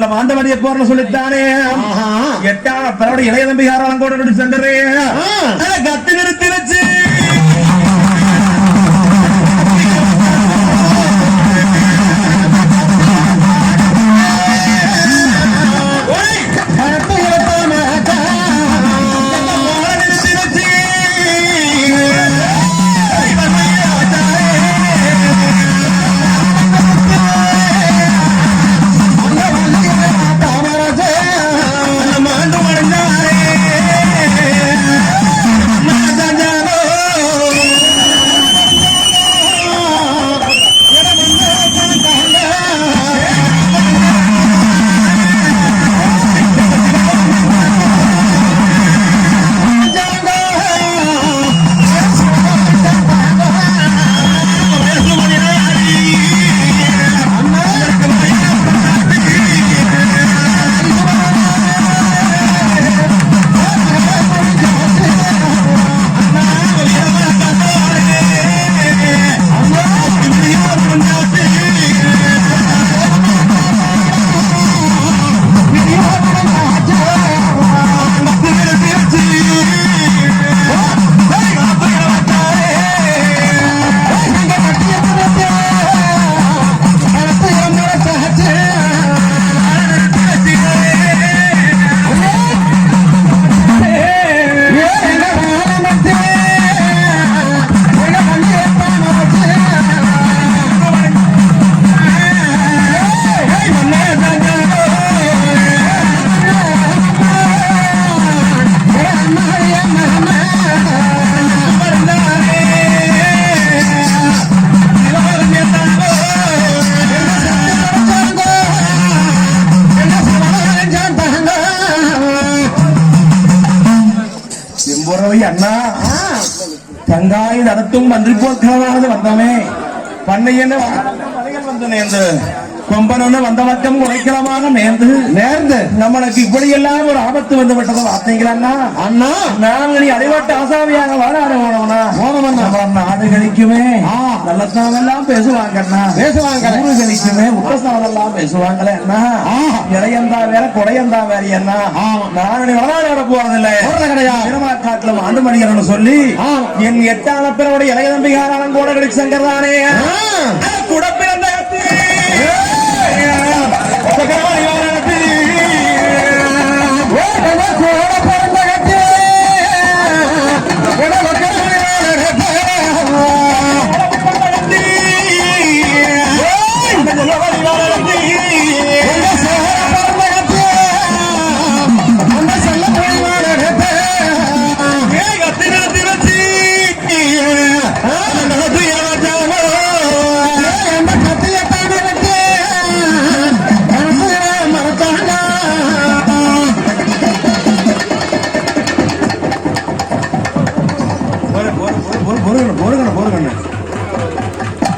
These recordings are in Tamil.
காட்டுல மாண்டவடிய போறன்னு சொல்லித்தானே 8ஆம் பிறகு இளைய தம்பி யாராலும் கூட சென்றே கத்து நிறுத்திருச்சு. அண்ணா தங்காய் நடத்தும் பன்றி போர்க்காவது வந்தமே பண்ணை என்ன வந்து நேர்ந்து கொம்பனு வந்த பக்கம் உழைக்கலமாக நேர்ந்து நம்மளுக்கு இப்படி எல்லாம் ஒரு ஆபத்து வந்து விட்டது பார்த்தீங்களா அண்ணா நாங்க நீ அடிபட்ட ஆசாமியாக வாழாட நாடு கழிக்குமே நல்லசாவெல்லாம் பேசுவாங்க அண்ணா ஊரு கழிக்குமே உத்தசாவெல்லாம் பேசுவாங்களே அண்ணா இளையந்தா வேற கொடையந்தா வேற அண்ணா நான் நீ வளராட போறதில்லை காட்டுல ஆண்டு மணிகரன் சொல்லி என் 8ஆம் பிறவுடைய இளைய தம்பிகாரம் கூட கிடைச்சு சங்கர்தானே கூட பிறந்த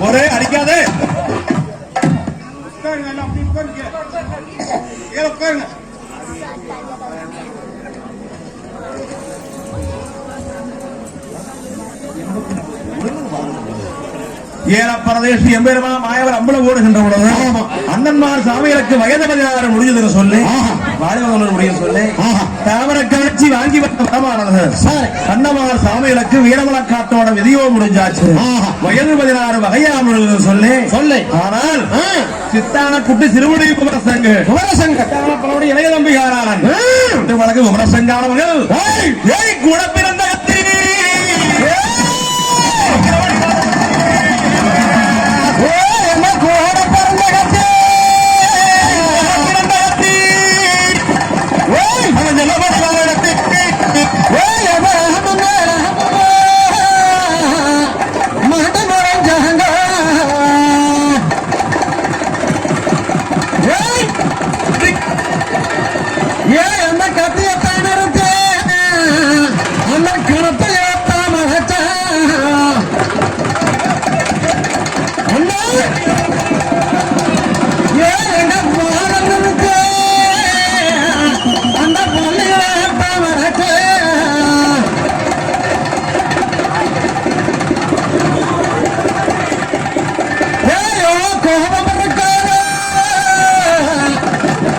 ஒரே அடிக்காதே ஏலப்பரதேசி எம்பெருமா மாயவர் அம்பல ஓடுகின்ற பொழுது அண்ணன்மார் சாமிகளுக்கு வயது 16 முடிஞ்சதுன்னு சொல்லி வாழ்வதோடு முடியும் சொல்லி தாமர காட்சி வாங்கி வந்த வரமானது அண்ணன்மார் சாமிகளுக்கு வீரமல காட்டோட விதியோ முடிஞ்சாச்சு வயது 16 வகையா முடிஞ்சது சொல்லி ஆனால் சித்தான குட்டி சிறுவடி குமரசங்க பலருடைய இளைய தம்பிகாரன் வழக்கு குமரசங்கானவர்கள் கூட பிறந்த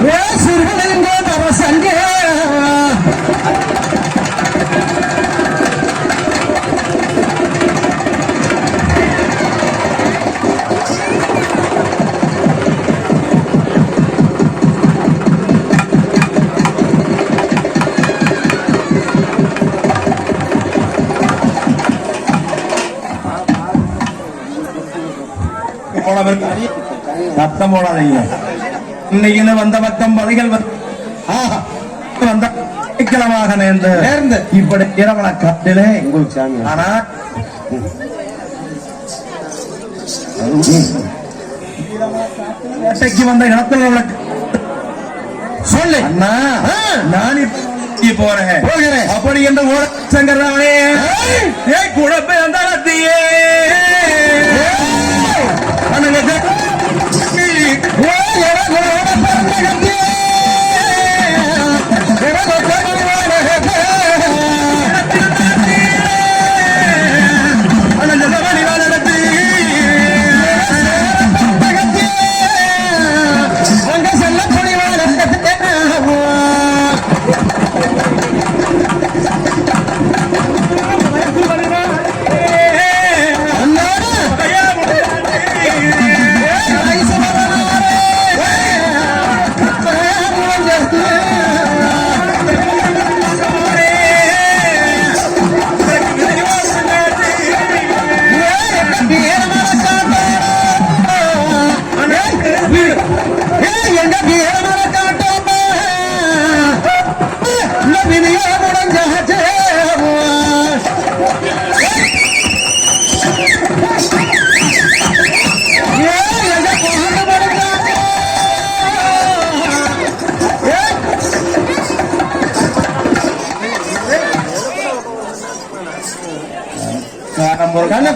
Yeah. சத்தம் போடாதீங்க. இன்னைக்கு வந்த பக்கம் பலிகள் வந்த கிழமாக நேர்ந்து இப்படி இரவன காட்டிலே ஆனா வேட்டைக்கு வந்த இடத்துல சொல்லு அண்ணா நான் போகிறேன் அப்படி என்று ஓட சங்கரானே குழப்ப அந்த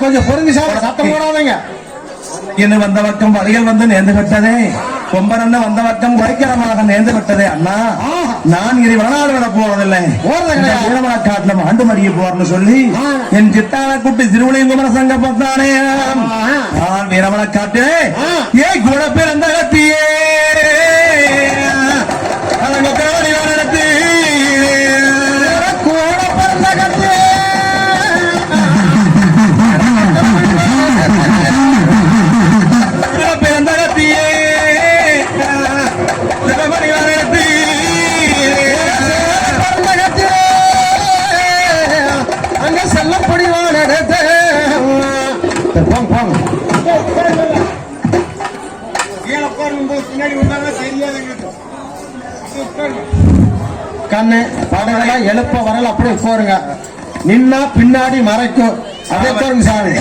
கொஞ்சம் பொருந்தி சத்தம் போடாதீங்க. இன்னும் வந்த பக்கம் வரிகள் வந்து நேர்ந்து விட்டதே கொம்பரண்ண வந்த பக்கம் குறைக்கிறமாக நேர்ந்து விட்டதே அண்ணா நான் இதை வளநாடு விட போறதில்லை காட்டில் ஆண்டு மடிய போறன்னு சொல்லி என் சித்தான கூட்டி திருவிழை குமர சங்க பார்த்தானே நான் வீரமண காட்டு ஏ குழப்பேர் அந்த கத்தியே நடத்தி கண்ணு படங்கெல்லாம் எழுப்ப வரல அப்படியே போருங்க நின்னா பின்னாடி மறைக்கும் அதே போருங்க சாமி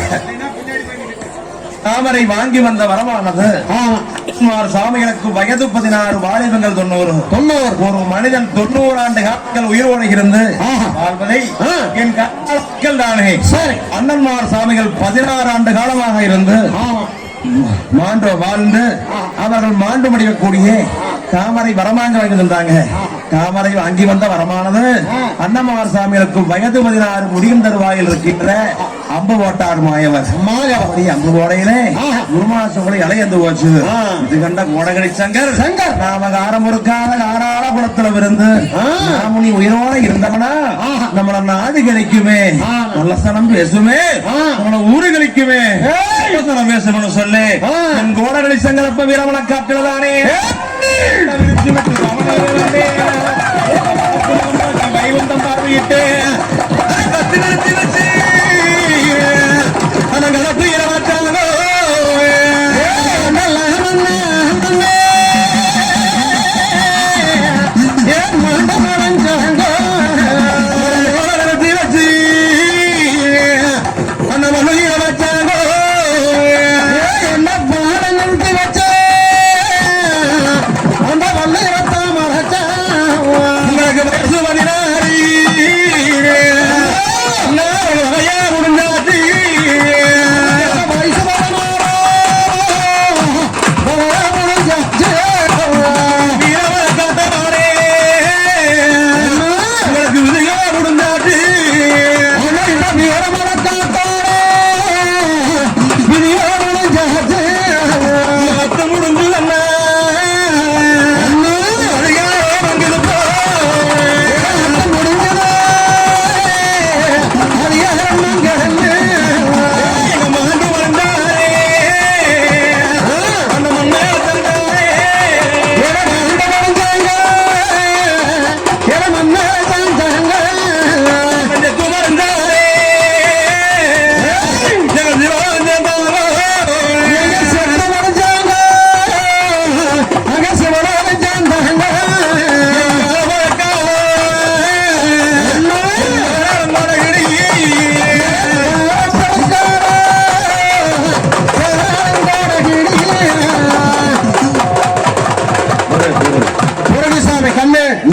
தாமரை வாங்கி வந்த வரமானது சாமிகளுக்கு வயது 16 வாலிபங்கள் 90 ஒரு மனிதன் 90 ஆண்டு காலங்கள் உயிரோடு இருந்து வாழ்வதை என் காலங்கள் தானே அண்ணன்மார் சாமிகள் 16 ஆண்டு காலமாக இருந்து மாண்டு வாழ்ந்து அவர்கள் மாண்டு முடியக்கூடிய தாமரை வரமாங்க வாங்கி வந்தாங்க. தாமரை வாங்கி வந்த வரமானது அன்னமார் சாமிகளுக்கு வயது 16 முடியும் தருவாயில் இருக்கின்ற அம்பு ஓட்டார் மாயவர் அம்பு ஓடையிலே குருமாசம் கூட இலையந்து போச்சு. இது கண்ட கோடகடி சங்கர் நாம ஆரம்பொருக்காக ஆறாளபுரத்துல இருந்து நாமுனி உயிரோட இருந்தவனா நம்மள நாடு கிடைக்குமே நல்ல சனம் பேசுமே நம்மள ஊரு கிடைக்குமே பேசணும்னு சொல்லு என் கோடகடி சங்கரப்ப வீரமண காட்டுறதானே வைகுண்டம் பார்வையிட்டு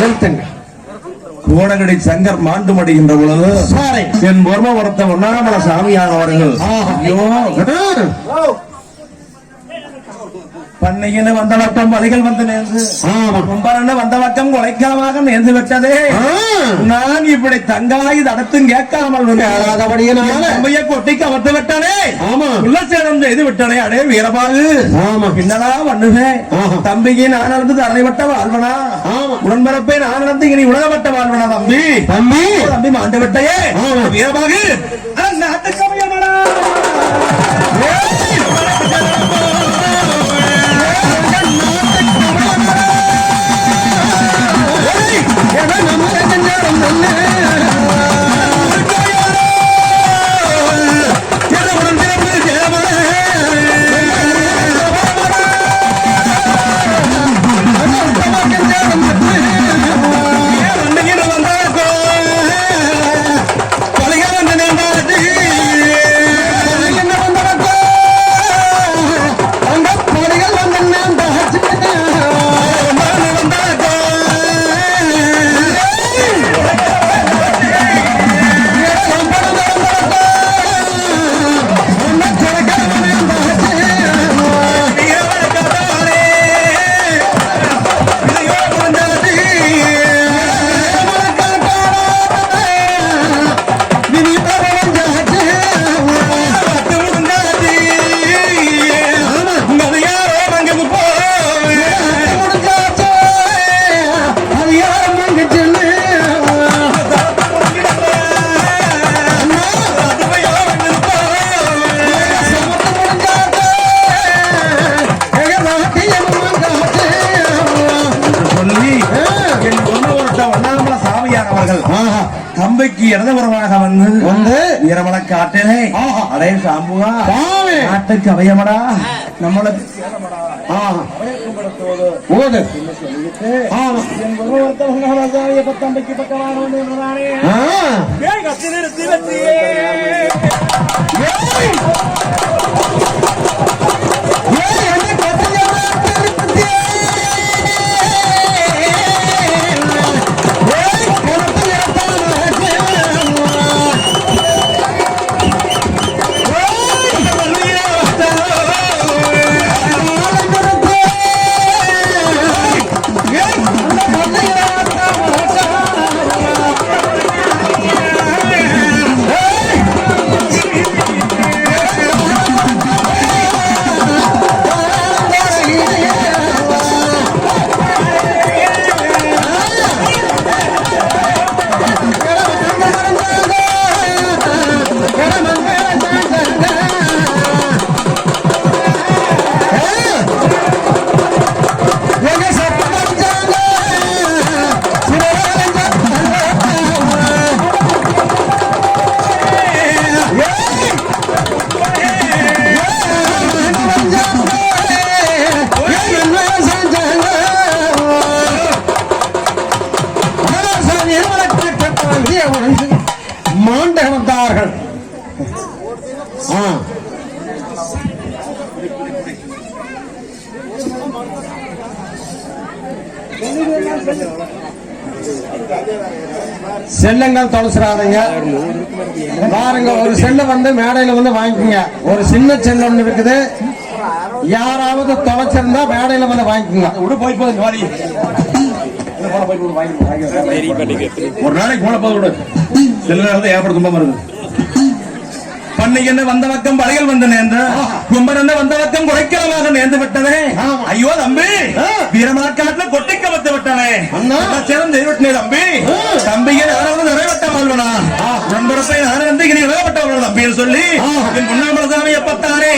நிறுத்துங்க. கோடகடி சங்கர் மாண்டு மடிகின்ற பொழுது என் பொறுமை ஒருத்த ஒன்னாமல சாமியானவர்கள் ஐயோ பண்ணையில வந்த வட்டம் வழிகள் வந்து நேர்ந்து கும்பரன வந்த வட்டம் கொலைக்காமாக நேர்ந்து விட்டதே. நான் இப்படி தங்காய் தடத்தும் கேட்காமல் தம்பைய கொட்டி கவர்த்து விட்டானே. உள்ள சேதம் செய்து விட்டானே. அடே வீரபாகு என்னடா பண்ணுவேன் தம்பிக்கு நான் நடந்து தரைப்பட்ட வாழ்வனா உடன்பரப்பை நான் நடந்து இனி உலகப்பட்ட வாழ்வனா தம்பி தம்பி தம்பி மாண்டு விட்டையே வீரபாகு நாட்டுக்கு அமையமடா. தம்பைக்கு இடதுபுறமாக வந்து வீரமலை காட்டிலே அடைய சாம்புவா நாட்டுக்கு அவயமடா நம்மளுக்கு தம்பைக்கு பக்கமான மாண்டவந்தார்கள். செல்லுங்கள் தொலைச்சிடாதீங்க. பாருங்க ஒரு செல்ல வந்து மேடையில வந்து வாங்கிக்கோங்க. ஒரு சின்ன செல்ல ஒண்ணு இருக்குது. யாராவது தொலைச்சிருந்தா மேடையில வந்து வாங்கிக்கோங்க. ஒரு நாளைக்கு போன போது செல்ல ஏற்படுத்தும் வருது. பண்ணை என்ன வந்த பக்கம் படைகள் வந்து நேர்ந்து கும்பன் என்ன வந்த பக்கம் குறைக்கலமாக நேர்ந்து விட்டனே. ஐயோ தம்பி வீரமலக்காட்டுல கொட்டிக்க வந்து விட்டனே. சேதம் செய்து விட்டனே தம்பி. தம்பியை நானும் நிறைவேற்ற வாழ்வனா நண்பரப்பை நானும் வந்து இனி நிறைவேற்ற வாழ்வனா தம்பின்னு சொல்லி என் முன்னாமலசாமி எப்பத்தானே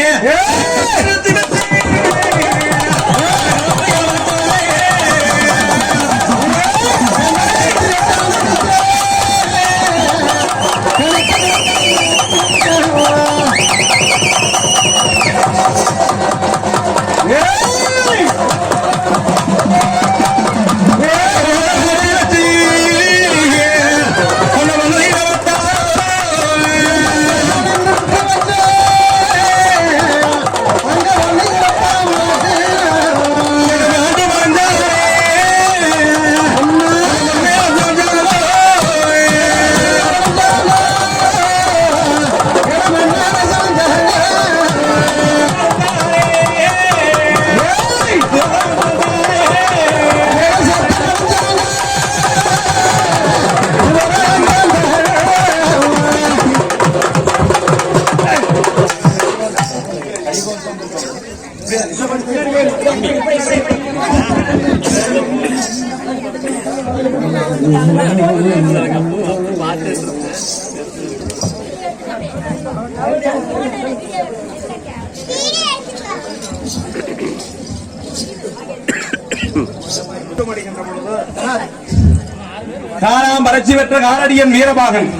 காராம் பரட்சி பெற்ற காரடியன் வீரபாகன்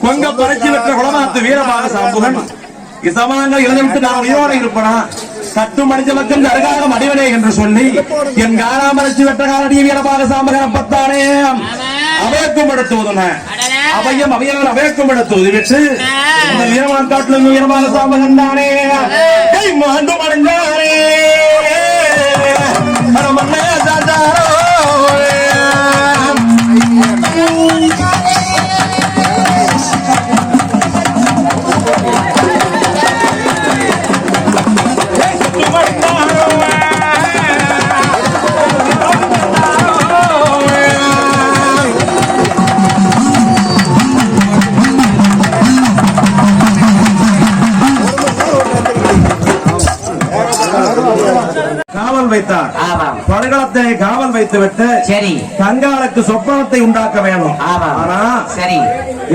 கொங்க பரட்சி பெற்ற குளமாத்து வீரபாக சாம்புகன் இசமானங்கள் இழந்துவிட்டு நான் உயிரோடு இருப்பனா கட்டு மனித மக்கள் அருகாக மடிவனே என்று சொல்லி என் காராம் பரட்சி பெற்ற காரடிய வீரபாக சாம்பகன் அப்பத்தானே அவையக்கும்படுத்துவதுன அவையம் அவையவன் அவையக்கும்படுத்துவது விட்டு இந்த வீரமான் காட்டிலும் வீரபாக சாம்பகன் தானே மாண்டு மடைந்தானே மன்னே சாந்தாரோ வைத்தார் படுகளத்தை காவல் வைத்துவிட்டு சரி கங்காளுக்கு சொப்பனத்தை உண்டாக்க வேண்டும் ஆனா சரி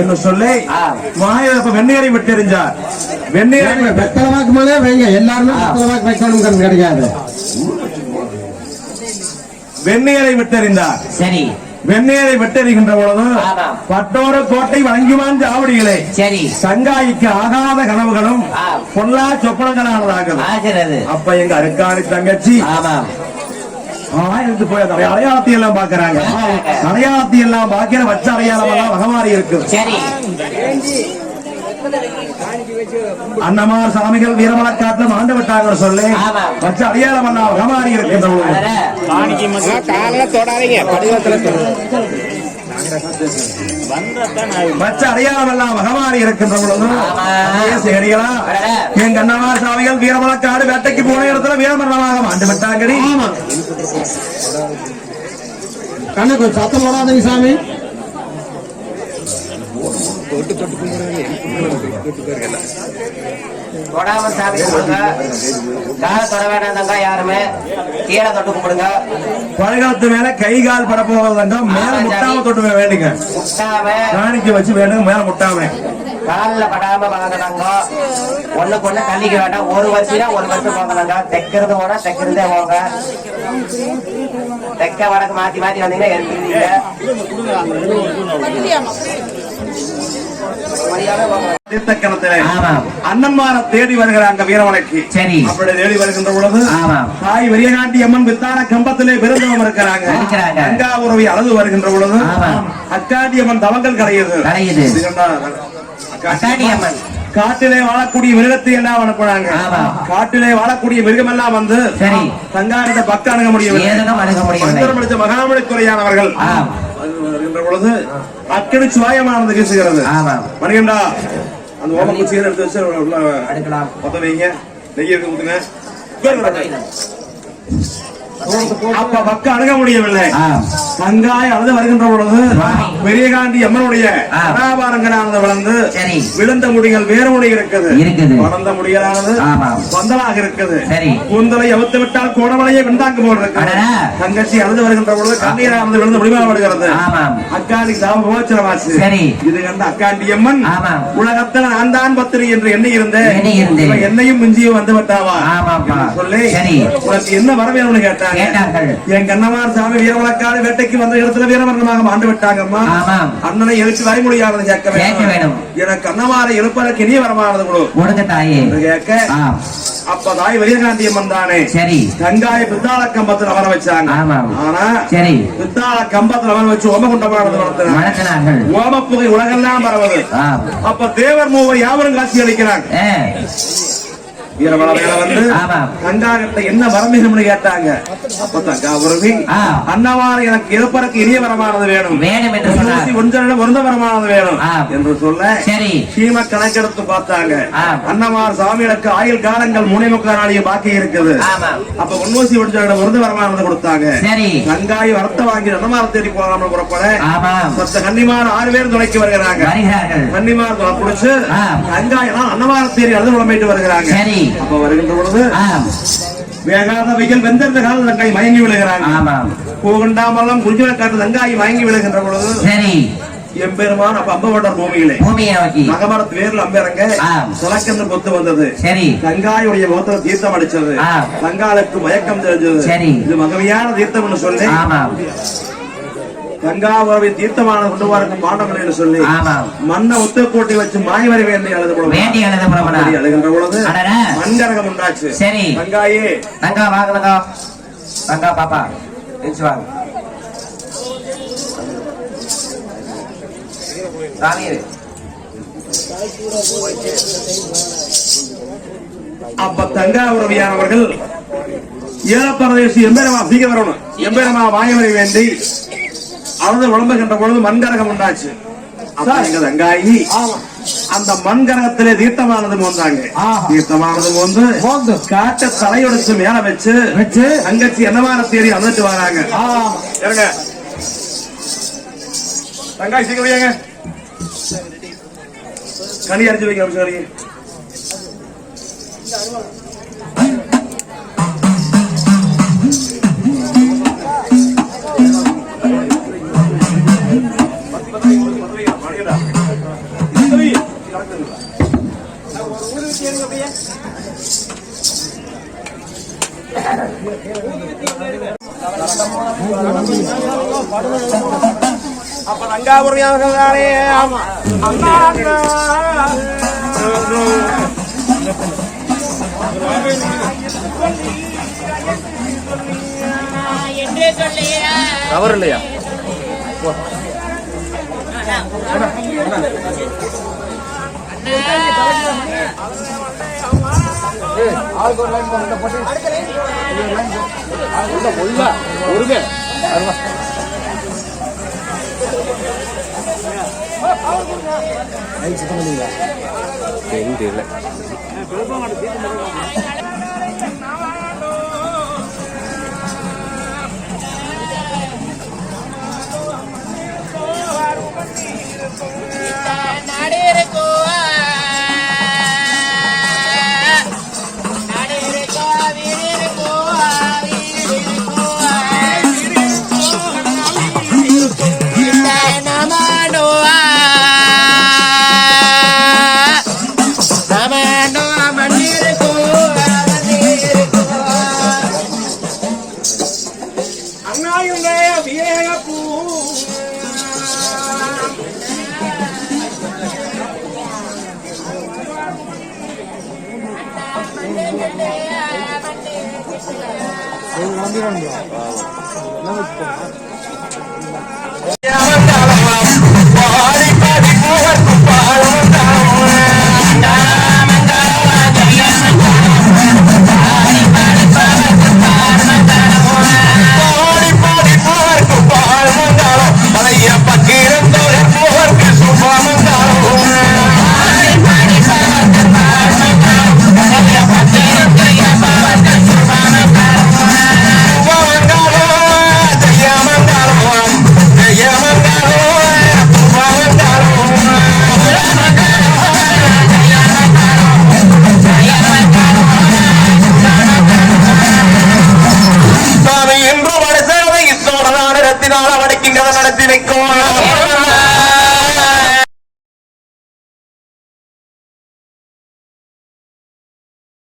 என்று சொல்லி மாயப்ப வெந்நீரை விட்டெறிஞ்சார் வெந்நீரை வெத்தலமாக்கு மேலே வைங்க எல்லாருமே வெத்தலமாக்கு வைக்கணும் கிடையாது வெந்நீரை விட்டெறிந்தார் சரி வெந்நீரை விட்டெறிகின்ற பொழுது பட்டோர கோட்டை வழங்குவான் சாவடிகளே சரி சங்காய்க்கு ஆகாத கனவுகளும் பொல்லா சொப்பனங்களானதாக அப்ப எங்க அருக்காணி தங்கச்சி இருந்து போய் அடையாளத்தை எல்லாம் பாக்குறாங்க அடையாளத்தை எல்லாம் பாக்கிற வச்ச அடையாளம் எல்லாம் வகமாறி இருக்கு அன்னமார் சாமிகள் வீரமலக்காட்டிலும் ஆண்டு விட்டாங்க சொல்லி வச்ச அடையாளம் எல்லாம் வகமாறி இருக்கின்ற வச்ச அடையாளம் எல்லாம் வகமாறி இருக்கின்ற பொழுது சரிகளா என் கண்ணமார் சாமிகள் வீரமலக்காடு வேட்டைக்கு போன இடத்துல வீரமரணமாக ஆண்டு விட்டாங்கடி கண்ணுக்கு சத்தம் போடாதீங்க சாமி தொடாம சாமி கும்பிடுங்க கால தொட வேண்டாம் யாருமே கீழே தொட்டு கும்பிடுங்க பழகாலத்து மேல கை கால் பட போவதாங்க மேல முட்டாம தொட்டு வேண்டுங்க முட்டாம காணிக்க வச்சு வேணுங்க மேல முட்டாம காலில் படாம வாங்கினாங்க ஒண்ணுக்கு ஒண்ணு தள்ளிக்க வேண்டாம் ஒரு வருஷம் ஒரு வருஷம் போகலாங்க தைக்கிறது போனா தைக்கிறதே போங்க தெக்க வடக்கு மாத்தி மாத்தி வந்தீங்கன்னா எடுத்துருவீங்க அண்ணன்மார தேடி வருகிறாங்க வீரவனைக்கு சரி அப்படி தேடி வருகின்ற பொழுது தாய் வெறியகாட்டி அம்மன் வித்தான கம்பத்திலே விருந்தவம் இருக்கிறாங்க கங்கா உறவை அழுது வருகின்ற பொழுது அக்காட்டி அம்மன் தவங்கள் கரையுது காட்டிலே வாழக்கூடிய மிருகத்தை எல்லாம் அனுப்புறாங்க காட்டிலே வாழக்கூடிய மிருகம் எல்லாம் வந்து தங்காரத்தை பக்க அணுக முடியவில்லை மகாமணித்துறையானவர்கள் பொழுது அக்கடி சுவாயமானது வீசுகிறது மணிகண்டா அந்த ஓமக்கு சீர எடுத்து வச்சு பத்த வைங்க நெய்ய ஊத்துங்க அப்ப பக்க அணுக முடியவில்லை கங்காய் அழுது வருகின்ற பொழுது பெரியகாண்டி அம்மனுடைய கதாபாரங்களானது வளர்ந்து விழுந்த முடிகள் வேறு முடி இருக்குது வளர்ந்த முடிகளானது பந்தலாக இருக்குது கூந்தலை அவுத்து விட்டால் கோடமலையை வெண்டாங்க போடுறது தங்கச்சி அழுது வருகின்ற பொழுது கண்ணீரானது விழுந்து முடிவாடுகிறது அக்காண்டி சாபோச்சரமாச்சு இது கண்ட அக்காண்டி அம்மன் உலகத்தில் நான் தான் பத்திரி என்று எண்ணி இருந்தேன் என்னையும் மிஞ்சியும் வந்து விட்டாவா சொல்லி உனக்கு என்ன வரவேணும்னு கேட்டாங்க என் கண்ணமார் சாமி வீரவழக்காடு வேட்டைக்கு வந்த இடத்துல வீரமரணமாக ஆண்டு விட்டாங்கம்மா அண்ணனை எழுச்சி வரைமொழியானது கேட்க வேண்டும் எனக்கு கண்ணமாரை எழுப்பதற்கு இனிய வரமானது கொடுங்க தாயே கேட்க அப்ப தாய் வெறியகாண்டி அம்மன் தானே கங்காய பித்தாள கம்பத்தில் அமர வச்சாங்க ஆனா பித்தாள கம்பத்தில் அமர வச்சு ஓம குண்டமானது வளர்த்தினாங்க ஓம புகை உலகெல்லாம் பரவது அப்ப தேவர் மூவர் யாவரும் காட்சி அளிக்கிறாங்க வீரமலையில வந்து கங்காகத்தை என்ன வரம்பு கேட்டாங்க அப்ப தங்கா உறவி அன்னவாறு எனக்கு இருப்பதற்கு இனிய வரமானது வேணும் ஒன்றிடம் ஒருந்த வரமானது வேணும் என்று சொல்ல சீம கணக்கெடுத்து பார்த்தாங்க அன்னவார் சாமிகளுக்கு ஆயுள் காலங்கள் 3.25 நாளைக்கு பாக்கி இருக்குது அப்ப உன்வசி ஒன்றிடம் ஒருந்த வரமானது கொடுத்தாங்க கங்காய் வரத்தை வாங்கி அன்னமார தேடி போகாமல் புறப்பட மற்ற கன்னிமார் 6 பேர் துணைக்கு வருகிறாங்க கன்னிமார் பிடிச்சு கங்காய் அன்னமார தேடி அழுது புலம்பிட்டு வருகிறாங்க அப்ப வருகின்ற பொழுது வேகாத வெயில் வெந்திருந்த காலம் கை மயங்கி விழுகிறாங்க கோகண்டாமலம் குஜில காட்டு தங்காயி வாங்கி விழுகின்ற பொழுது சரி எம்பெருமான் அப்ப அம்பவட்டார் பூமியிலே பூமியை நோக்கி மகமரத்து வேர்ல அம்பேரங்க சுலக்கென்று பொத்து வந்தது. சரி தங்காயுடைய முகத்துல தீர்த்தம் அடிச்சது. தங்காளுக்கு மயக்கம் தெரிஞ்சது. சரி இது மகமையான தீர்த்தம் சொல்லி ஆமா கங்காவை தீர்த்தமான கொண்டு வரக்கு பாண்டவன் என்று சொல்லி மண்ணை ஒத்துக்கோட்டி வச்சு மாய்வரை வேண்டி அழுகின்ற பொழுது மண்கரகம் உண்டாச்சு. சரி தங்காயே தங்கா வாங்க தங்கா பாப்பா வாங்க அப்ப தங்கா உறவியானவர்கள் ஏலப்பரதேசி எம்பெருமா சீக்க வரணும் எம்பெருமா மாயவரை வேண்டி அவரது விளம்புகின்ற பொழுது மண்கரகம் உண்டாச்சு. தங்காயி அந்த மண்கரகத்திலே தீர்த்தமானது போந்தாங்க. தீர்த்தமானது போந்து காட்ட தலையொடுத்து மேல வச்சு தங்கச்சி என்னமான தேடி அமைச்சு வராங்க. தங்காய் சீக்கிரம் கனி அரைச்சு வைக்க சரி அப்ப தங்காபுரியானே ஆமா தவறு இல்லையா நடத்தி வைக்கும்